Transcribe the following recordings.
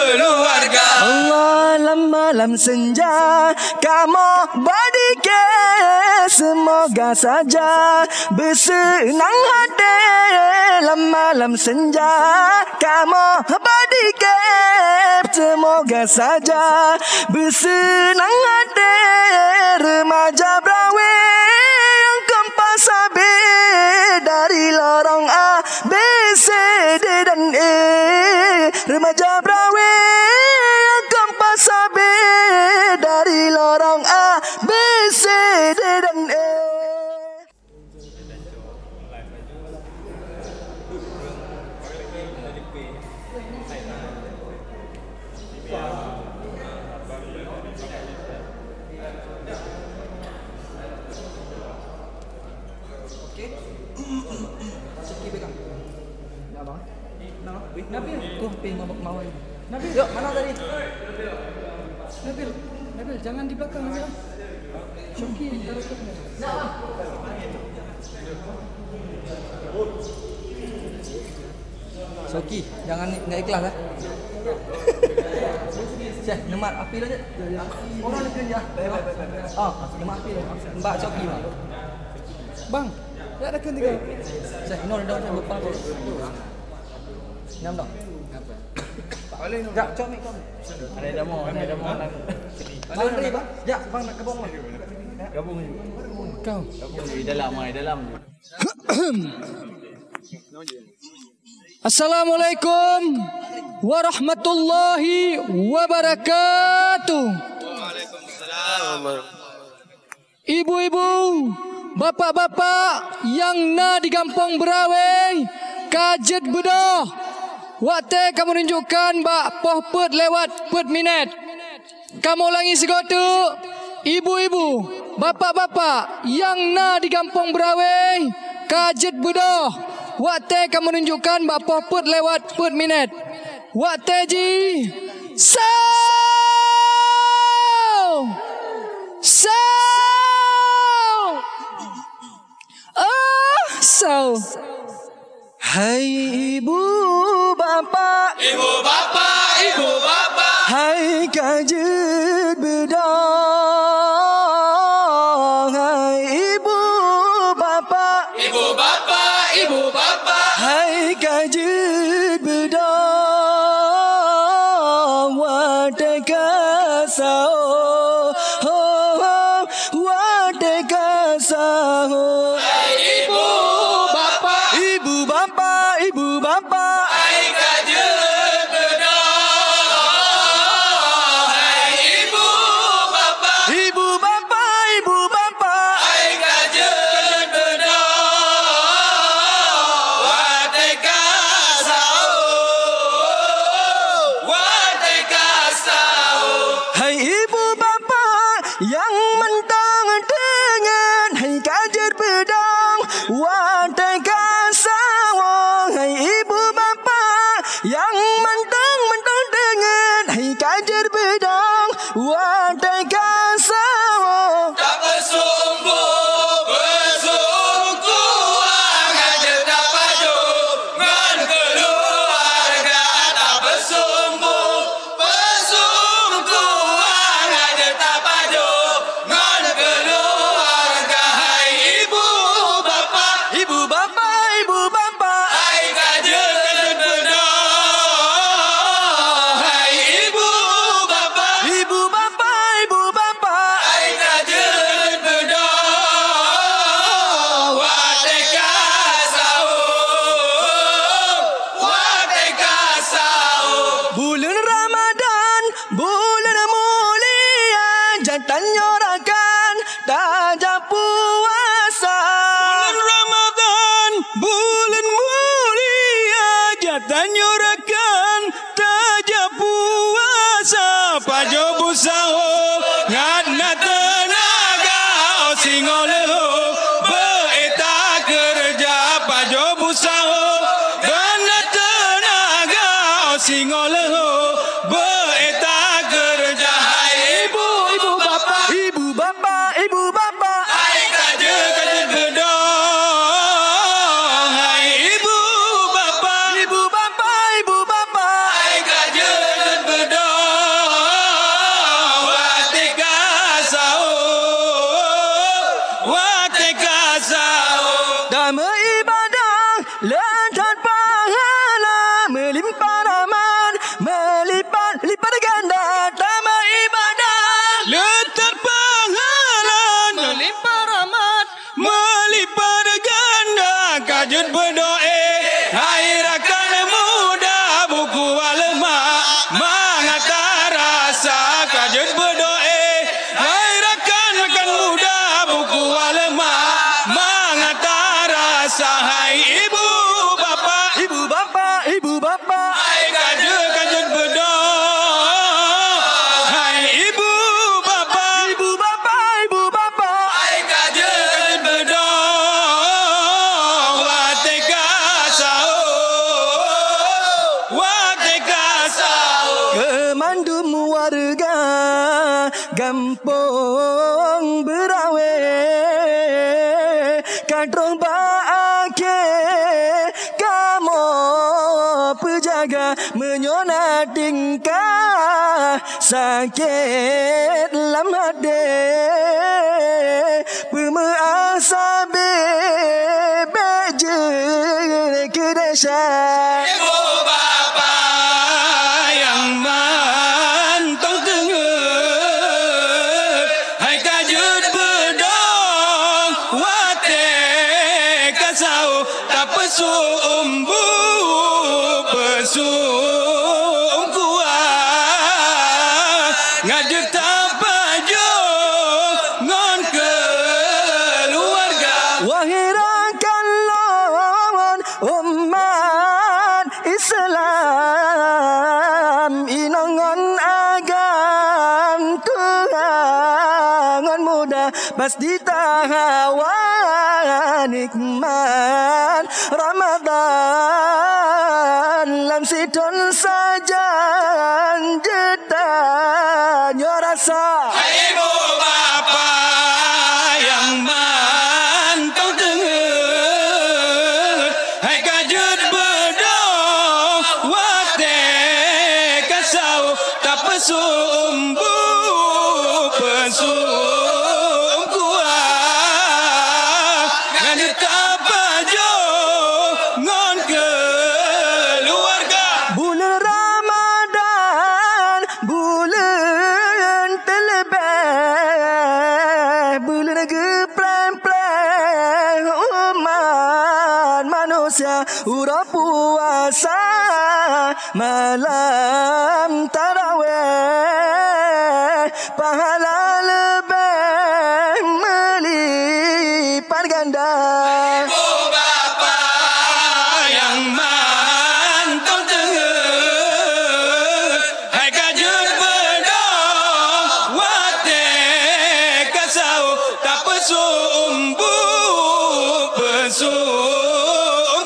keluarga. Malam senja kamu berdike, semoga saja bersenang hati. Malam senja kamu berdike, semoga saja bersenang hati. Remaja Brawe yang kompas habis dari lorong A, B, C, D dan E. Remaja Brawe yang kompas habis dari lorong A, B, C, D dan E. Nabil, tu HP mau ni. Nabil, yuk mana tadi? Nabil, jangan di belakang Nabil. Syuki taruh tu. Syuki, jangan enggak ikhlas eh. Syekh, nemat api aja. Orang ni kerja. Oh, nemat api. Mbak Syuki bang. Bang, tak ada kan tiga. Syekh, ini dah saya lupa tu. Nyam dah. Apa? Boleh ni. Jak, cok mik kau. Ada demo. Bang ni bang. Jak, bang nak gabung bang. Gabung je. Kau. Gabung di dalam je. Assalamualaikum warahmatullahi wabarakatuh. Waalaikumsalam. Ibu-ibu, bapa-bapa yang na di Kampung Berawai, Kajet Bedah. Waktu kamu tunjukkan bak poh put lewat put minit. Kamu ulangi segotu. Ibu-ibu, bapa-bapa yang na di Kampung Berawai, Kajet Bedah. Waktu kamu tunjukkan bak poh put lewat put minit. Waktu ji. Sau. Sau. Hai ibu bapa, hai Kajet Bedah. Hai ibu bapa, hai Kajet Bedah. Wateka sao, wateka sao. Ibu bapa, Hai Kajet Bedah. Hai ibu bapa. Hai Kajet Bedah. Wateka sao. hai ibu bapa yang mentang dengan hai Kajet Bedah. Wateka sao. Hai ibu bapa yang mentang dengan hai Kajet Bedah. Wateka sao. Tak bersungguh-sungguh Kajet dapat dengan keluarga. Tak bersungguh-sungguh Kajet dapat dengan keluarga. Hai ibu bapa. Hai Kajet Bedah. Hai ibu bapa. Hai Kajet Bedah. Wateka sao. Bulan Ramadan, bulan mulia, jantan nyorakan tajam puasa. Bulan Ramadan, bulan mulia, jantan nyorakan tajam puasa. Pajo busaho, ngadna tenaga, osing oleho, beeta kerja. Pajo busaho, ngadna tenaga, osing oleho, beeta kerja. Hai ibu bapa. Hai Kajet Bedah. Hai ibu bapa. Hai Kajet Bedah. Lama ibadah lentat pahala, melimpah rahmat, melipat ganda. Lama ibadah Letak pahala melimpah rahmat. melipat ganda. Kajut berdoa hai rakan muda, buku alma mengatar rasa. Kajut berdoa hai rakan muda, buku alma mengatar rasa. Hai ibu bapa, Ibu bapa, hai kajut berdoa. Hai ibu bapa, ibu bapa. hai kajut berdoa. Wateka sao Kemandum warga Gampong Berawe, kadrong baake kamu pejaga menyona tingkah sakit lam hade pemeasa beje kedesah. ibu bapa yang mantong tengah. Hai kajut bedong wate kasau tak pesu umbu pesu kuat ngajut tapajo ngon keluarga. Wahirakan lawan umat Islam, inangan agam Tuhan muda pasti tahawan nikmat Ramadan lam sidon saja jedanya rasa. Hai ibu bapa yang mantong tengah. Hai kajut bedong wate kasau tak pesu umbu pesu kuat ngajut tapajo ngon keluarga. Bulan Ramadan, bulan terlebih, bulan geprem-prem umat manusia urap puasa malam tarawih, pahala lebih melipat ganda. Ibu bapa yang mantong tengah. Hai kajut bedong wate kasau tak pesu umbu pesu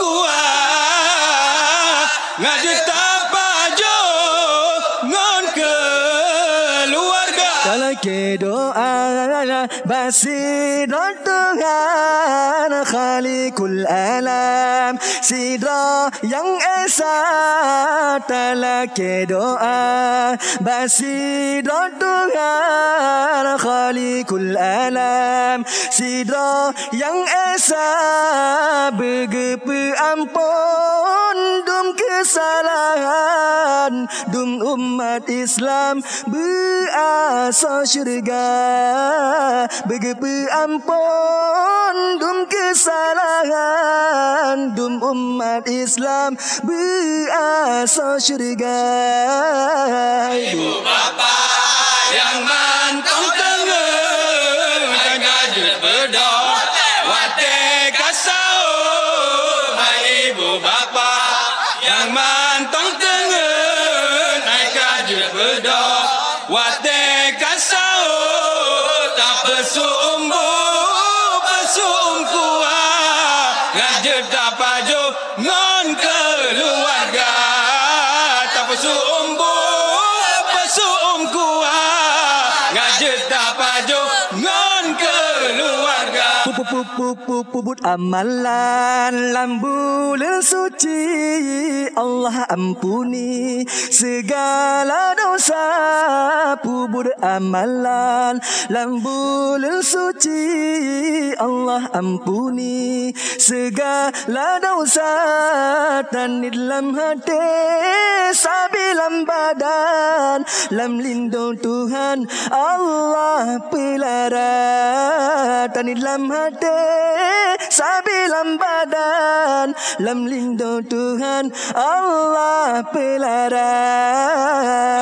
kuat ngajut tapajo ngon keluarga. Kalau ke doa basi Tuhan Khalikul alam sidra yang esa talake doa basi Tuhan Khalikul alam sidra yang esa begepe ampun dum kesalahan dum umat Islam berasa syurga begepe ampun dum kesalahan dum umat Islam berasa syurga. Ibu bapa yang mantong tengah. Hai kajut bedong wate kasau. Hai ibu bapa yang mantong tengah. Hai kajut bedong wate kasau. Tak pesu umbu pesu kuat ngajut tapajo ngon keluarga. Tak pesu umbu pesu kuat ngajut tapajo ngon keluarga. puput amalan bulan suci. Allah ampuni segala dosa. Puput amalan bulan suci. Allah ampuni segala dosa. Tanit lam hati sabilam badan, lam lindung Tuhan Allah pelara. Tanit lam hati sabilam badan, lam lindung Tuhan Allah pelara.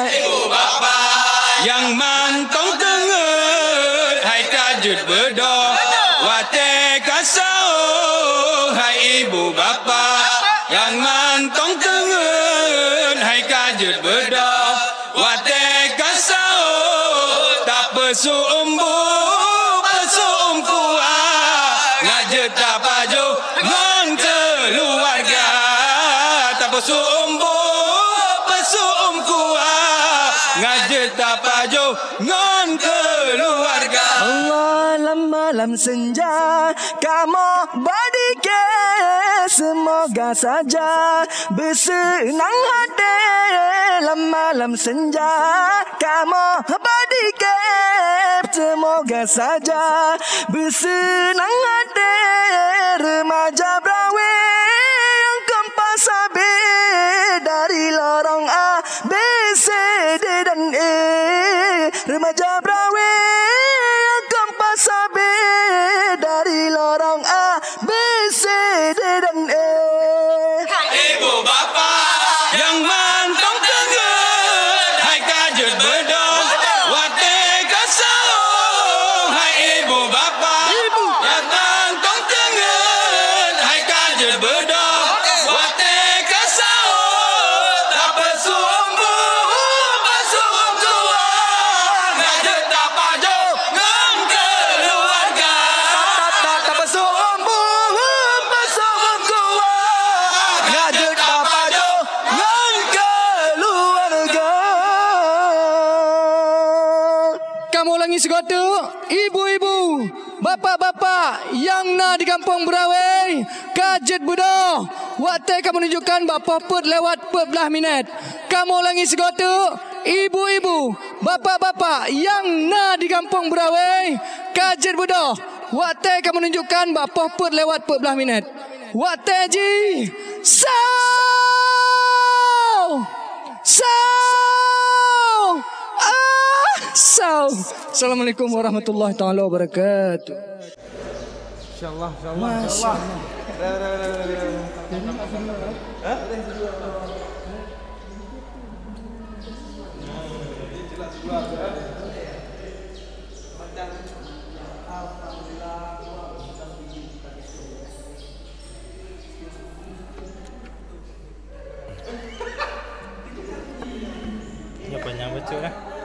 Ibu bapa yang mantong tengut, hai tajud berdoa wate kasau. Hai ibu bapa yang mantong tengut, hai tajud berdoa wate kasau. Tak pesu umbu pesu kuah, ngajak tak paju ngon keluarga. Tak pesu umbu pesu kuah, ngajak tak paju ngon keluarga. Allah malam senja kamu badike, semoga saja bersenang hati. Malam senja kamu badike, semoga saja bersenang hati. Remaja Brawe yang kompas sabi dari lorong A, B, C, D dan E. Remaja Brawe yang kompas sabi dari lorong A, B, C, D dan E. Ibu bapa yang mantong tegut, hai kajut berdoa wate kasau. Hai ibu bapa yang mantong tegut, hai kajut berdoa wate kasau. Tak pesu umbu pesu tua, ngajak tak paju ngon keluarga. Tak pesu umbu pesu tua, ngajak tak paju ngon keluarga. Kamu ulangi segotu, ibu-ibu, bapak-bapak yang na di kampung Berawai, Kajet Budo. Waktu kamu menunjukkan bapa put lewat 14 minit. Kamu ulangi segotu, ibu-ibu, bapak-bapak yang na di kampung Berawai, Kajet Budo. Waktu kamu menunjukkan bapa put lewat 14 minit. Waktu ji, Assalamualaikum warahmatullahi taala wabarakatuh. InsyaAllah, insyaAllah. Apa yang baca lah?